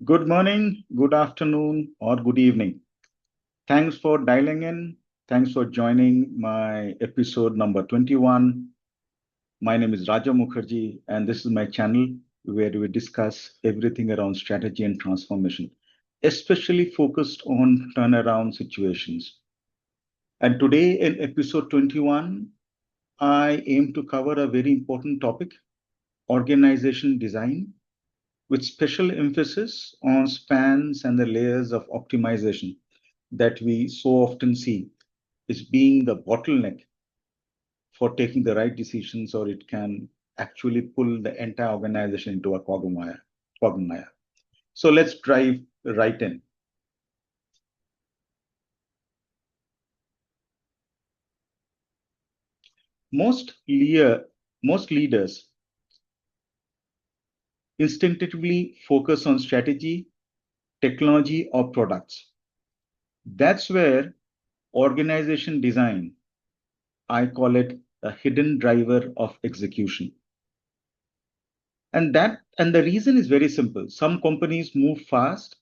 Good morning, good afternoon, or good evening. Thanks for dialing in. Thanks for joining my episode number 21. My name is Raja Mukherjee, and this is my channel where we discuss everything around strategy and transformation, especially focused on turnaround situations. And today, in episode 21, I aim to cover a very important topic organization design with special emphasis on spans and the layers of optimization that we so often see is being the bottleneck for taking the right decisions, or it can actually pull the entire organization into a quagmire. So let's dive right in. Most, most leaders instinctively focus on strategy, technology, or products. That's where organization design, I call it a hidden driver of execution. And the reason is very simple. Some companies move fast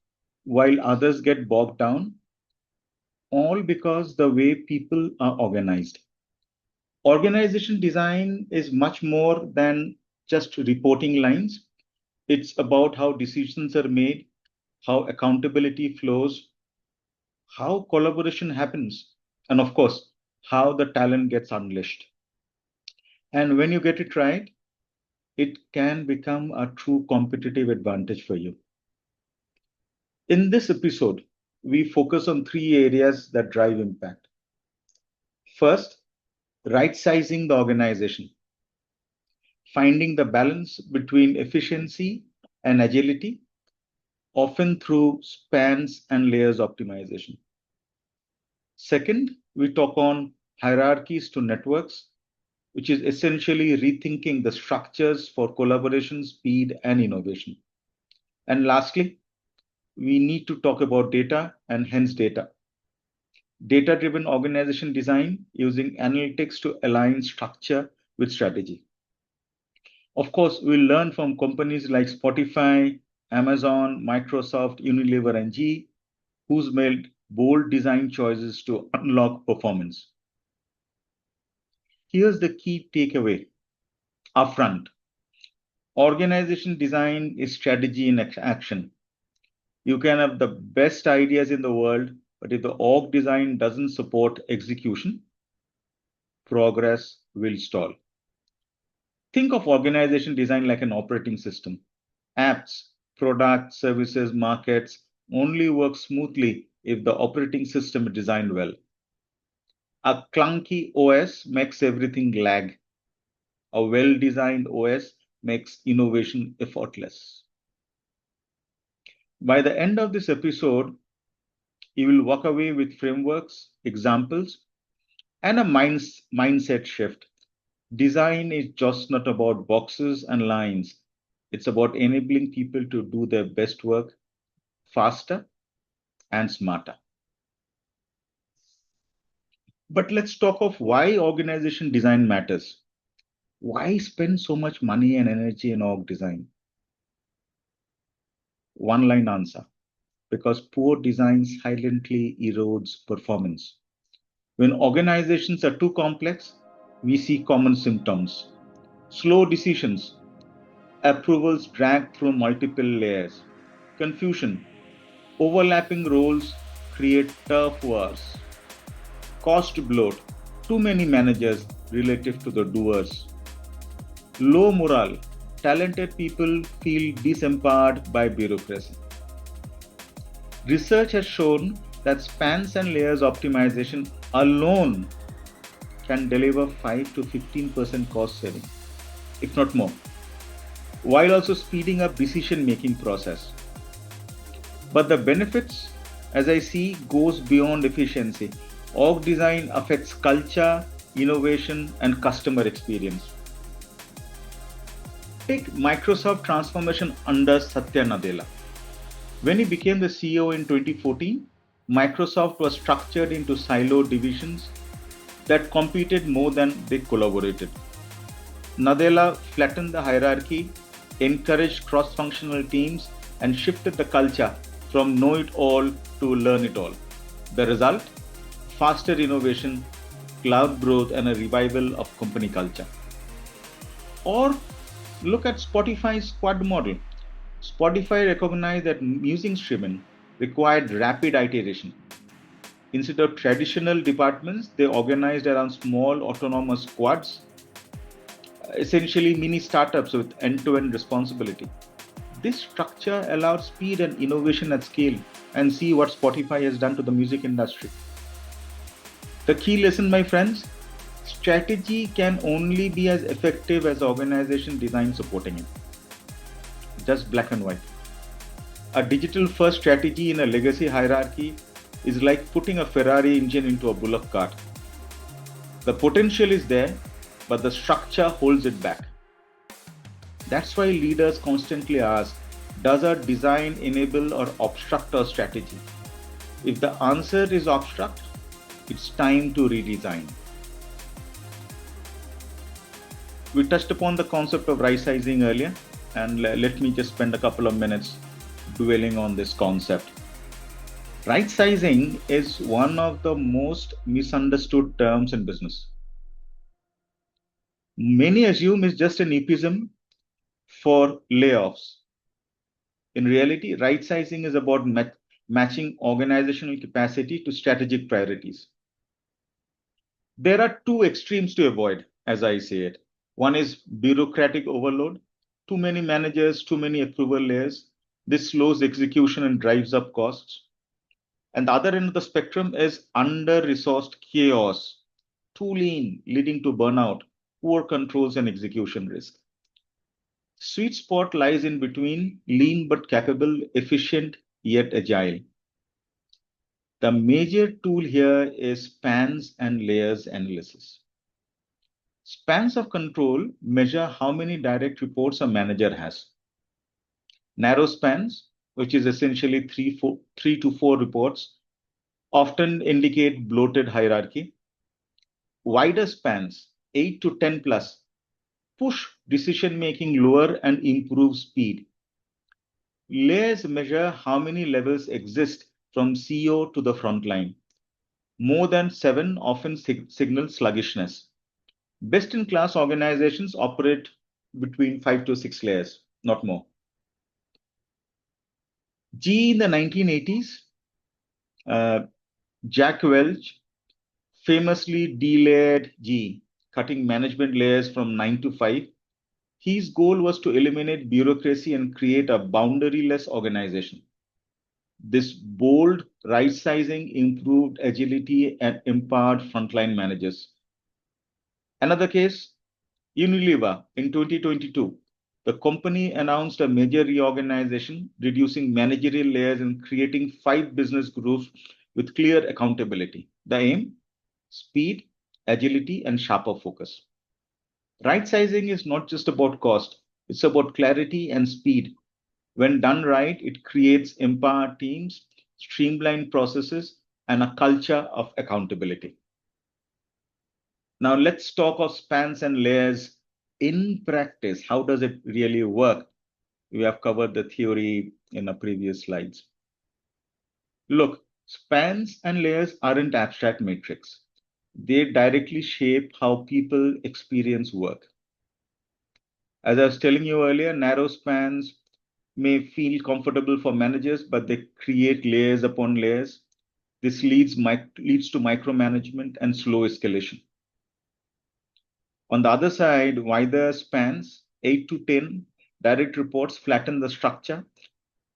while others get bogged down, all because the way people are organized. Organization design is much more than just reporting lines. It's about how decisions are made, how accountability flows, how collaboration happens, and of course, how the talent gets unleashed. And when you get it right, it can become a true competitive advantage for you. In this episode, we focus on three areas that drive impact. First, right sizing the organization, finding the balance between efficiency and agility, often through spans and layers optimization. Second, we talk on hierarchies to networks, which is essentially rethinking the structures for collaboration, speed, and innovation. And lastly, we need to talk about data and hence data-driven organization design using analytics to align structure with strategy. Of course, we'll learn from companies like Spotify, Amazon, Microsoft, Unilever, and GE, who's made bold design choices to unlock performance. Here's the key takeaway upfront. Organization design is strategy in action. You can have the best ideas in the world, but if the org design doesn't support execution, progress will stall. Think of organization design like an operating system. Apps, products, services, markets only work smoothly if the operating system is designed well. A clunky OS makes everything lag. A well-designed OS makes innovation effortless. By the end of this episode, you will walk away with frameworks, examples, and a mindset shift. Design is just not about boxes and lines. It's about enabling people to do their best work faster and smarter. But let's talk of why organization design matters. Why spend so much money and energy in org design? One line answer. Because poor design silently erodes performance. When organizations are too complex, we see common symptoms. Slow decisions, approvals dragged through multiple layers, confusion, overlapping roles create turf wars, cost bloat, too many managers relative to the doers, low morale, talented people feel disempowered by bureaucracy. Research has shown that spans and layers optimization alone can deliver 5 to 15% cost saving, if not more, while also speeding up decision-making process. But the benefits, as I see, goes beyond efficiency. Org design affects culture, innovation, and customer experience. Take Microsoft transformation under Satya Nadella. When he became the CEO in 2014, Microsoft was structured into silo divisions that competed more than they collaborated. Nadella flattened the hierarchy, encouraged cross-functional teams, and shifted the culture from know it all to learn it all. The result? Faster innovation, cloud growth, and a revival of company culture. Or look at Spotify's squad model. Spotify recognized that music streaming required rapid iteration. Instead of traditional departments, they organized around small autonomous squads, essentially mini startups with end-to-end responsibility. This structure allowed speed and innovation at scale, and see what Spotify has done to the music industry. The key lesson, my friends, strategy can only be as effective as the organization design supporting it. Just black and white. A digital first strategy in a legacy hierarchy is like putting a Ferrari engine into a bullock cart. The potential is there, but the structure holds it back. That's why leaders constantly ask, does our design enable or obstruct our strategy? If the answer is obstruct, it's time to redesign. We touched upon the concept of right sizing earlier, and let me just spend a couple of minutes dwelling on this concept. Right sizing is one of the most misunderstood terms in business. Many assume it's just an euphemism for layoffs. In reality, right sizing is about matching organizational capacity to strategic priorities. There are two extremes to avoid, as I say it. One is bureaucratic overload, too many managers, too many approval layers. This slows execution and drives up costs. And the other end of the spectrum is under-resourced chaos, too lean, leading to burnout, poor controls, and execution risk. Sweet spot lies in between, lean but capable, efficient yet agile. The major tool here is spans and layers analysis. Spans of control measure how many direct reports a manager has. Narrow spans, which is essentially three to four reports, often indicate bloated hierarchy. Wider spans, 8 to 10 plus, push decision making lower and improve speed. Layers measure how many levels exist from CEO to the front line. More than 7 often signal sluggishness. Best-in-class organizations operate between 5 to 6 layers, not more. GE in the 1980s, Jack Welch famously delayered GE, cutting management layers from 9 to 5. His goal was to eliminate bureaucracy and create a boundaryless organization. This bold right sizing improved agility and empowered frontline managers. Another case, Unilever in 2022. The company announced a major reorganization, reducing managerial layers and creating 5 business groups with clear accountability. The aim? Speed, agility, and sharper focus. Right sizing is not just about cost, it's about clarity and speed. When done right, it creates empowered teams, streamlined processes, and a culture of accountability. Now let's talk of spans and layers in practice. How does it really work? We have covered the theory in the previous slides. Look, spans and layers aren't abstract metrics. They directly shape how people experience work. As I was telling you earlier, narrow spans may feel comfortable for managers, but they create layers upon layers. This leads to micromanagement and slow escalation. On the other side, wider spans, 8 to 10 direct reports, flatten the structure,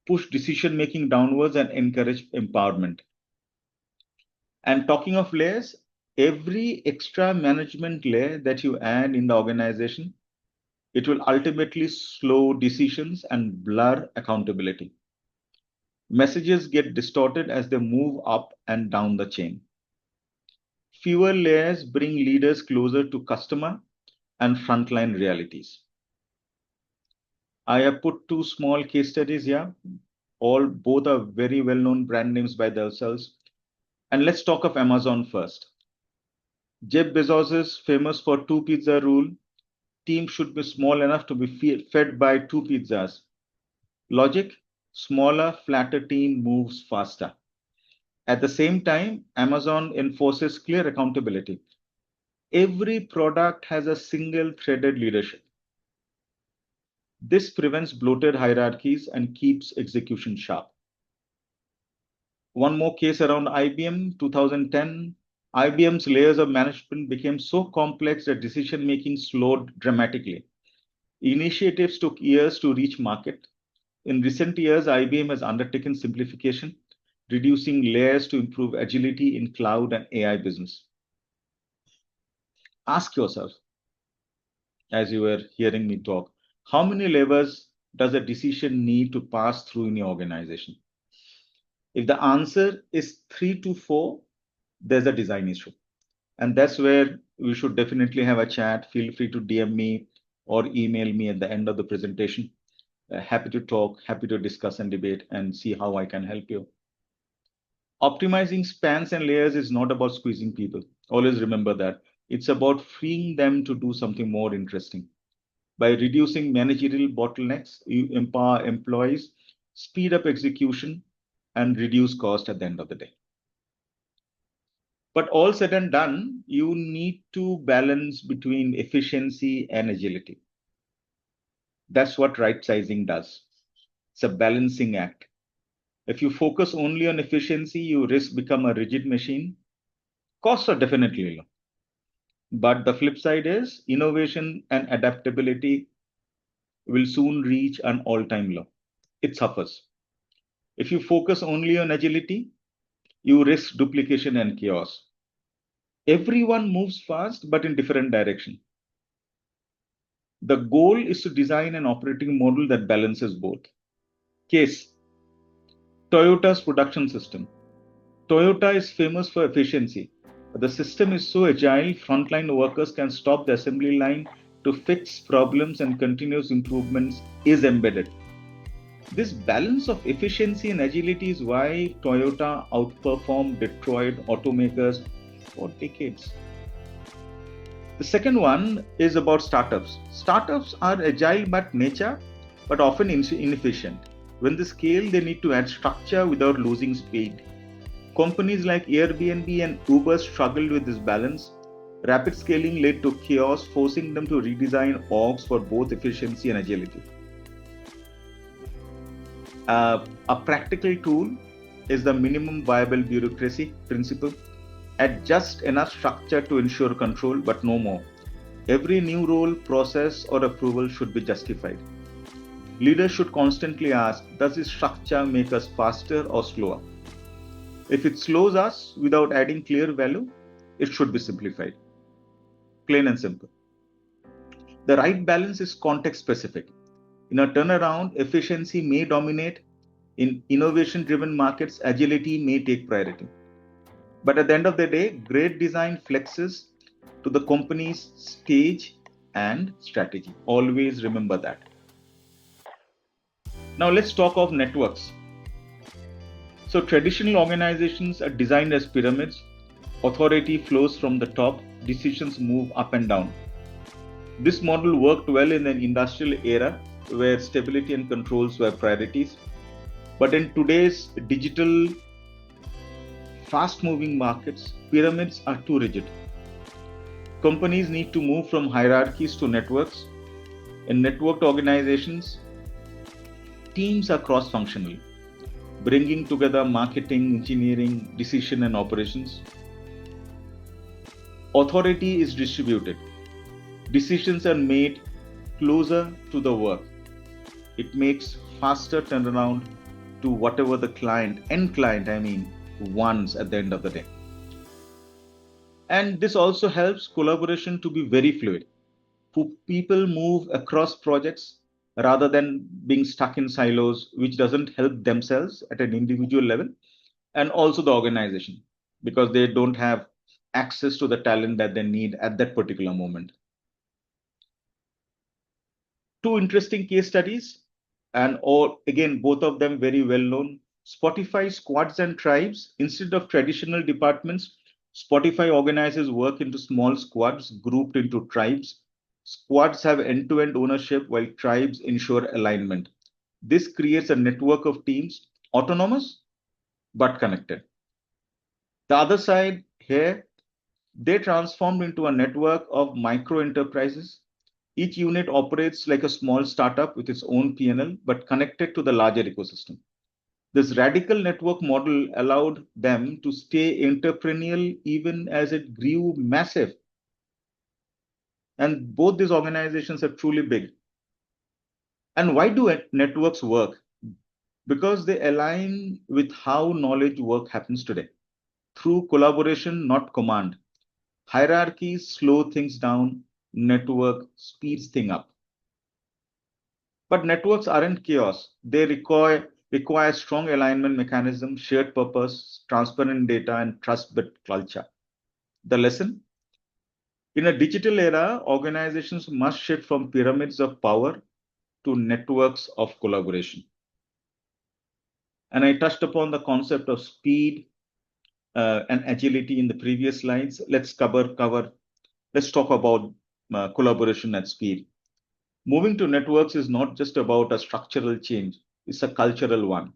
push decision-making downwards, and encourage empowerment. And talking of layers, every extra management layer that you add in the organization, it will ultimately slow decisions and blur accountability. Messages get distorted as they move up and down the chain. Fewer layers bring leaders closer to customer and frontline realities. I have put 2 small case studies here. Both are very well-known brand names by themselves. And let's talk of Amazon first. Jeff Bezos is famous for 2 pizza rule. Team should be small enough to be fed by 2 pizzas. Logic, Smaller, flatter team moves faster. At the same time, Amazon enforces clear accountability. Every product has a single threaded leadership. This prevents bloated hierarchies and keeps execution sharp. One more case around IBM, 2010. IBM's layers of management became so complex that decision making slowed dramatically. Initiatives took years to reach market. In recent years, IBM has undertaken simplification, reducing layers to improve agility in cloud and AI business. Ask yourself, as you were hearing me talk, how many levels does a decision need to pass through in your organization? If the answer is 3 to 4, there's a design issue. And that's where we should definitely have a chat. Feel free to DM me or email me at the end of the presentation. Happy to talk, happy to discuss and debate and see how I can help you. Optimizing spans and layers is not about squeezing people. Always remember that. It's about freeing them to do something more interesting. By reducing managerial bottlenecks, you empower employees, speed up execution, and reduce cost at the end of the day. But all said and done, you need to balance between efficiency and agility. That's what right sizing does. It's a balancing act. If you focus only on efficiency, you risk become a rigid machine. Costs are definitely low. But the flip side is innovation and adaptability will soon reach an all-time low. It suffers. If you focus only on agility, you risk duplication and chaos. Everyone moves fast, but in different direction. The goal is to design an operating model that balances both. Case, Toyota's production system. Toyota is famous for efficiency. But the system is so agile, frontline workers can stop the assembly line to fix problems and continuous improvements is embedded. This balance of efficiency and agility is why Toyota outperformed Detroit automakers for decades. The second one is about startups. Startups are agile by nature, but often inefficient. When they scale, they need to add structure without losing speed. Companies like Airbnb and Uber struggled with this balance. Rapid scaling led to chaos, forcing them to redesign orgs for both efficiency and agility. A practical tool is the minimum viable bureaucracy principle. Add just enough structure to ensure control, but no more. Every new role, process, or approval should be justified. Leaders should constantly ask, does this structure make us faster or slower? If it slows us without adding clear value, it should be simplified. Plain and simple. The right balance is context specific. In a turnaround, efficiency may dominate. In innovation-driven markets, agility may take priority. But at the end of the day, great design flexes to the company's stage and strategy. Always remember that. Now let's talk of networks. So traditional organizations are designed as pyramids. Authority flows from the top, decisions move up and down. This model worked well in an industrial era where stability and controls were priorities. But in today's digital, fast-moving markets, pyramids are too rigid. Companies need to move from hierarchies to networks. In networked organizations, teams are cross-functional, bringing together marketing, engineering, decision, and operations. Authority is distributed. Decisions are made closer to the work. It makes faster turnaround to whatever the end client, wants at the end of the day. And this also helps collaboration to be very fluid. People move across projects rather than being stuck in silos, which doesn't help themselves at an individual level and also the organization because they don't have access to the talent that they need at that particular moment. Two interesting case studies, and again, both of them very well known. Spotify squads and tribes. Instead of traditional departments, Spotify organizes work into small squads grouped into tribes. Squads have end-to-end ownership while tribes ensure alignment. This creates a network of teams, autonomous but connected. The other side here, they transformed into a network of micro enterprises. Each unit operates like a small startup with its own P&L, but connected to the larger ecosystem. This radical network model allowed them to stay entrepreneurial even as it grew massive. And both these organizations are truly big. And why do networks work? Because they align with how knowledge work happens today through collaboration, not command. Hierarchies slow things down, network speeds things up. But networks aren't chaos. They require strong alignment mechanism, shared purpose, transparent data, and trust-built culture. The lesson? In a digital era, organizations must shift from pyramids of power to networks of collaboration. And I touched upon the concept of speed and agility in the previous slides. Let's talk about collaboration at speed. Moving to networks is not just about a structural change, it's a cultural one.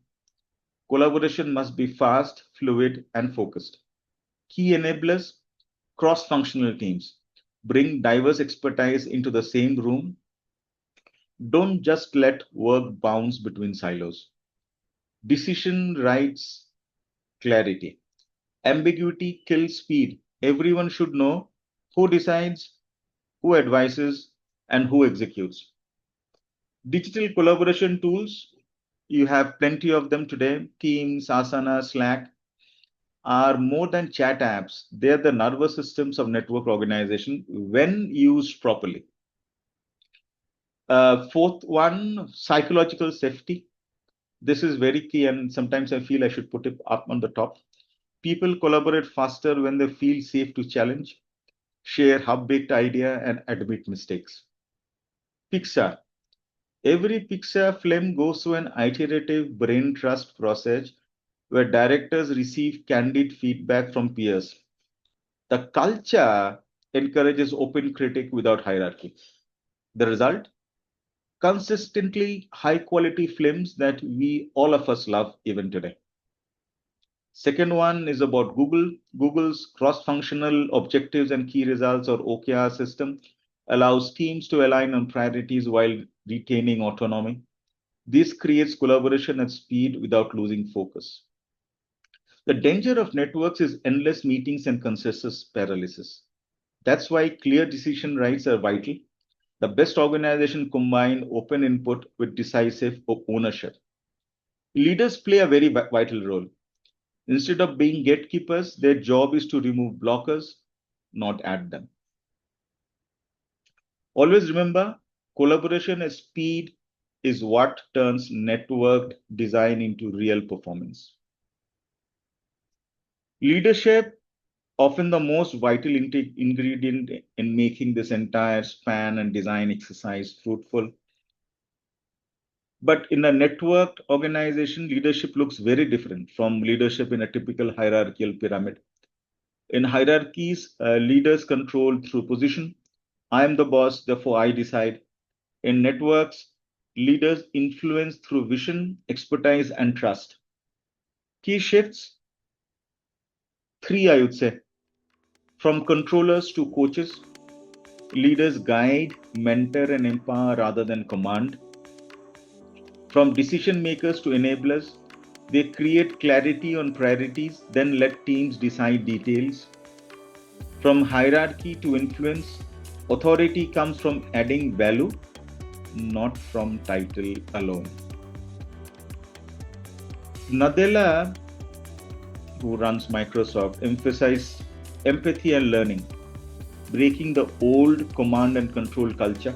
Collaboration must be fast, fluid, and focused. Key enablers, cross-functional teams. Bring diverse expertise into the same room. Don't just let work bounce between silos. Decision rights, clarity. Ambiguity kills speed. Everyone should know who decides, who advises, and who executes. Digital collaboration tools, you have plenty of them today. Teams, Asana, Slack are more than chat apps. They're the nervous systems of network organization when used properly. Fourth one, psychological safety. This is very key, and sometimes I feel I should put it up on the top. People collaborate faster when they feel safe to challenge, share half-baked idea, and admit mistakes. Pixar. Every Pixar film goes through an iterative brain trust process where directors receive candid feedback from peers. The culture encourages open critique without hierarchy. The result? Consistently high quality films that all of us love even today. Second one is about Google. Google's cross-functional objectives and key results or OKR system allows teams to align on priorities while retaining autonomy. This creates collaboration at speed without losing focus. The danger of networks is endless meetings and consensus paralysis. That's why clear decision rights are vital. The best organization combine open input with decisive ownership. Leaders play a very vital role. Instead of being gatekeepers, their job is to remove blockers, not add them. Always remember, collaboration at speed is what turns networked design into real performance. Leadership, often the most vital ingredient in making this entire span and design exercise fruitful. But in a networked organization, leadership looks very different from leadership in a typical hierarchical pyramid. In hierarchies, leaders control through position. I am the boss, therefore I decide. In networks, leaders influence through vision, expertise, and trust. Key shifts, three I would say. From controllers to coaches, leaders guide, mentor, and empower rather than command. From decision makers to enablers, they create clarity on priorities, then let teams decide details. From hierarchy to influence, authority comes from adding value, not from title alone. Nadella, who runs Microsoft, emphasized empathy and learning, breaking the old command and control culture.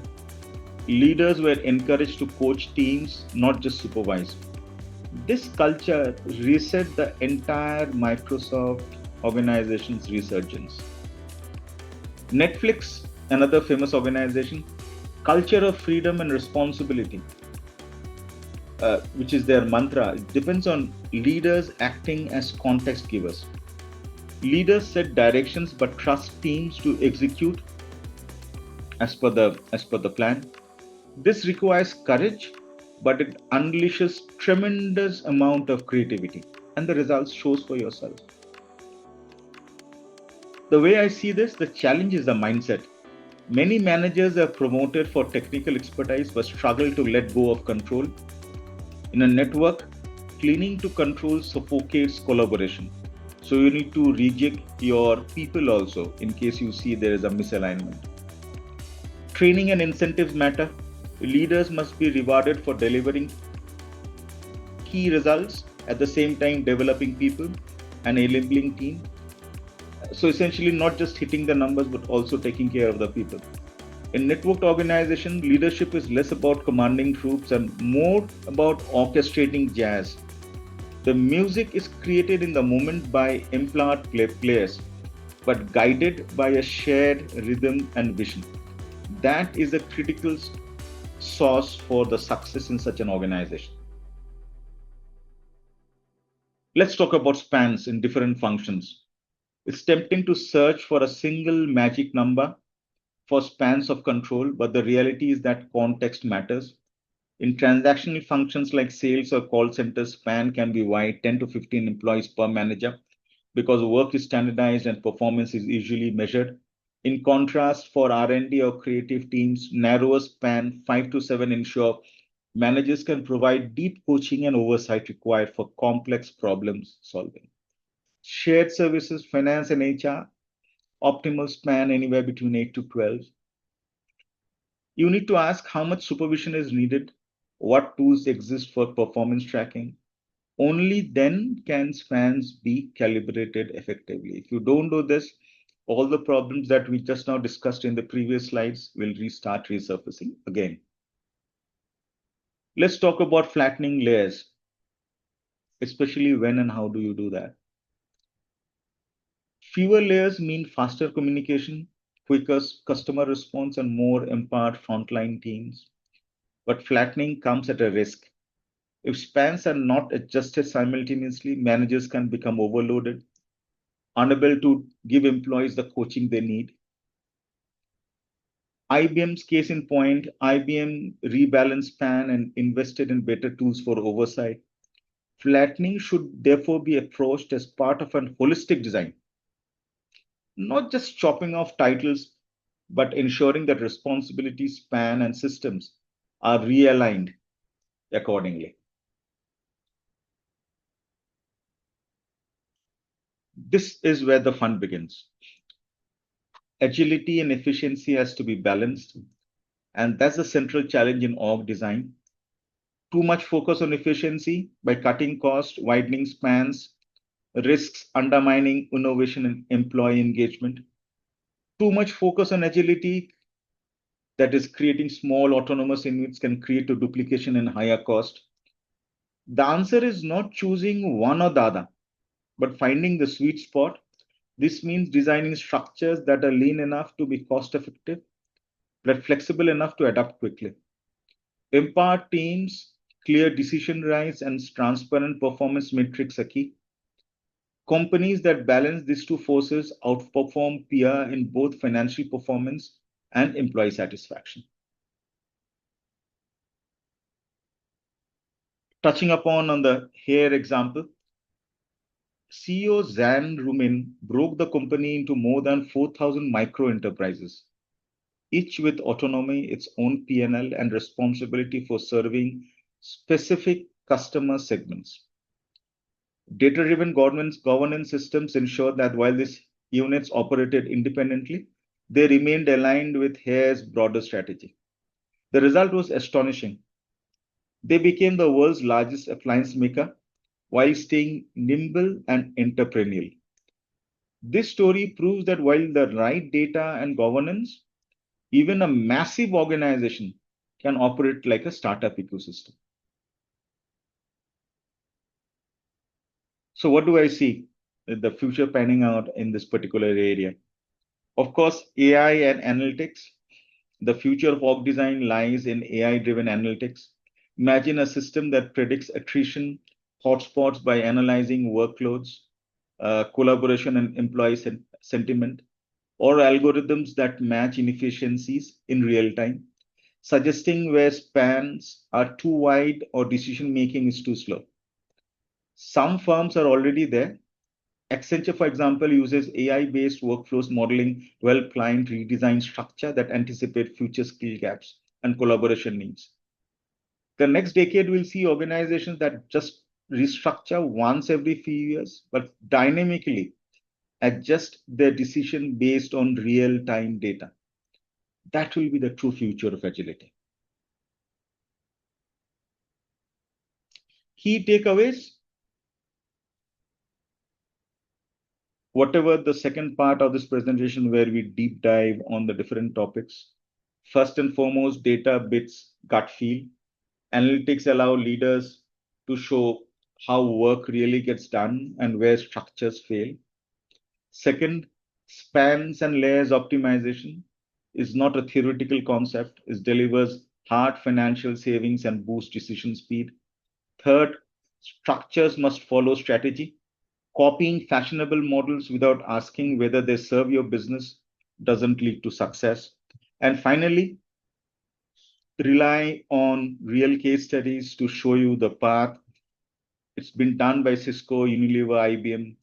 Leaders were encouraged to coach teams, not just supervise. This culture reset the entire Microsoft organization's resurgence. Netflix, another famous organization, culture of freedom and responsibility, which is their mantra, it depends on leaders acting as context givers. Leaders set directions but trust teams to execute as per the plan. This requires courage, but it unleashes tremendous amount of creativity, and the results shows for yourself. The way I see this, the challenge is the mindset. Many managers are promoted for technical expertise but struggle to let go of control. In a network, cleaning to control suffocates collaboration. So you need to rejig your people also in case you see there is a misalignment. Training and incentives matter. Leaders must be rewarded for delivering key results at the same time developing people and enabling team. So essentially not just hitting the numbers but also taking care of the people. In networked organization, leadership is less about commanding troops and more about orchestrating jazz. The music is created in the moment by empowered players, but guided by a shared rhythm and vision. That is a critical source for the success in such an organization. Let's talk about spans in different functions. It's tempting to search for a single magic number for spans of control, but the reality is that context matters. In transactional functions like sales or call centers, span can be wide, 10 to 15 employees per manager, because work is standardized and performance is usually measured. In contrast, for R&D or creative teams, narrower span, 5 to 7, ensure managers can provide deep coaching and oversight required for complex problems solving. Shared services, finance and HR, optimal span anywhere between 8 to 12. You need to ask how much supervision is needed, what tools exist for performance tracking. Only then can spans be calibrated effectively. If you don't do this, all the problems that we just now discussed in the previous slides will restart resurfacing again. Let's talk about flattening layers, especially when and how do you do that. Fewer layers mean faster communication, quicker customer response, and more empowered frontline teams. But flattening comes at a risk. If spans are not adjusted simultaneously, managers can become overloaded, unable to give employees the coaching they need. IBM's case in point, IBM rebalanced span and invested in better tools for oversight. Flattening should therefore be approached as part of a holistic design, not just chopping off titles, but ensuring that responsibility span and systems are realigned accordingly. This is where the fun begins. Agility and efficiency has to be balanced, and that's the central challenge in org design. Too much focus on efficiency by cutting costs, widening spans, risks undermining innovation and employee engagement. Too much focus on agility, that is creating small autonomous units, can create a duplication and higher cost. The answer is not choosing one or the other, but finding the sweet spot. This means designing structures that are lean enough to be cost effective, but flexible enough to adapt quickly. Empowered teams, clear decision rights, and transparent performance metrics are key. Companies that balance these two forces outperform peer in both financial performance and employee satisfaction. Touching upon on the here example, CEO Zan Rumin broke the company into more than 4,000 micro enterprises, each with autonomy, its own P&L, and responsibility for serving specific customer segments. Data-driven governance systems ensure that while these units operated independently, they remained aligned with Hare's broader strategy. The result was astonishing. They became the world's largest appliance maker while staying nimble and entrepreneurial. This story proves that while the right data and governance, even a massive organization can operate like a startup ecosystem. So, what do I see the future panning out in this particular area? Of course, AI and analytics. The future of org design lies in AI-driven analytics. Imagine a system that predicts attrition, hotspots by analyzing workloads, collaboration and employee sentiment, or algorithms that match inefficiencies in real time. suggesting where spans are too wide or decision making is too slow. Some firms are already there. Accenture, for example, uses AI-based workflows modeling well-client redesign structure that anticipate future skill gaps and collaboration needs. The next decade will see organizations that just restructure once every few years, but dynamically adjust their decision based on real-time data. That will be the true future of agility. Key takeaways. Whatever the second part of this presentation where we deep dive on the different topics. First and foremost, data bits gut feel. Analytics allow leaders to show how work really gets done and where structures fail. Second, spans and layers optimization is not a theoretical concept. It delivers hard financial savings and boosts decision speed. Third, structures must follow strategy. Copying fashionable models without asking whether they serve your business doesn't lead to success. And finally, rely on real case studies to show you the path. It's been done by Cisco, Unilever, IBM.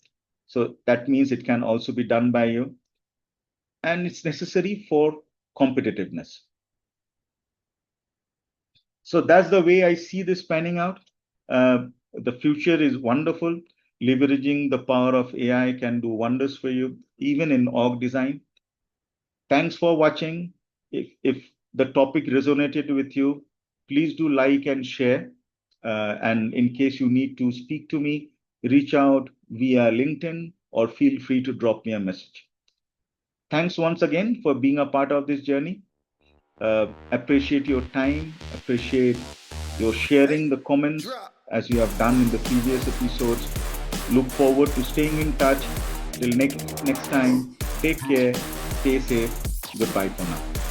So that means it can also be done by you. And it's necessary for competitiveness. So that's the way I see this panning out. The future is wonderful. Leveraging the power of AI can do wonders for you, even in org design. Thanks for watching. If the topic resonated with you, please do like and share. And in case you need to speak to me, reach out via LinkedIn or feel free to drop me a message. Thanks once again for being a part of this journey. Appreciate your time, appreciate your sharing the comments as you have done in the previous episodes. Look forward to staying in touch. Till next time, take care, stay safe. Goodbye for now.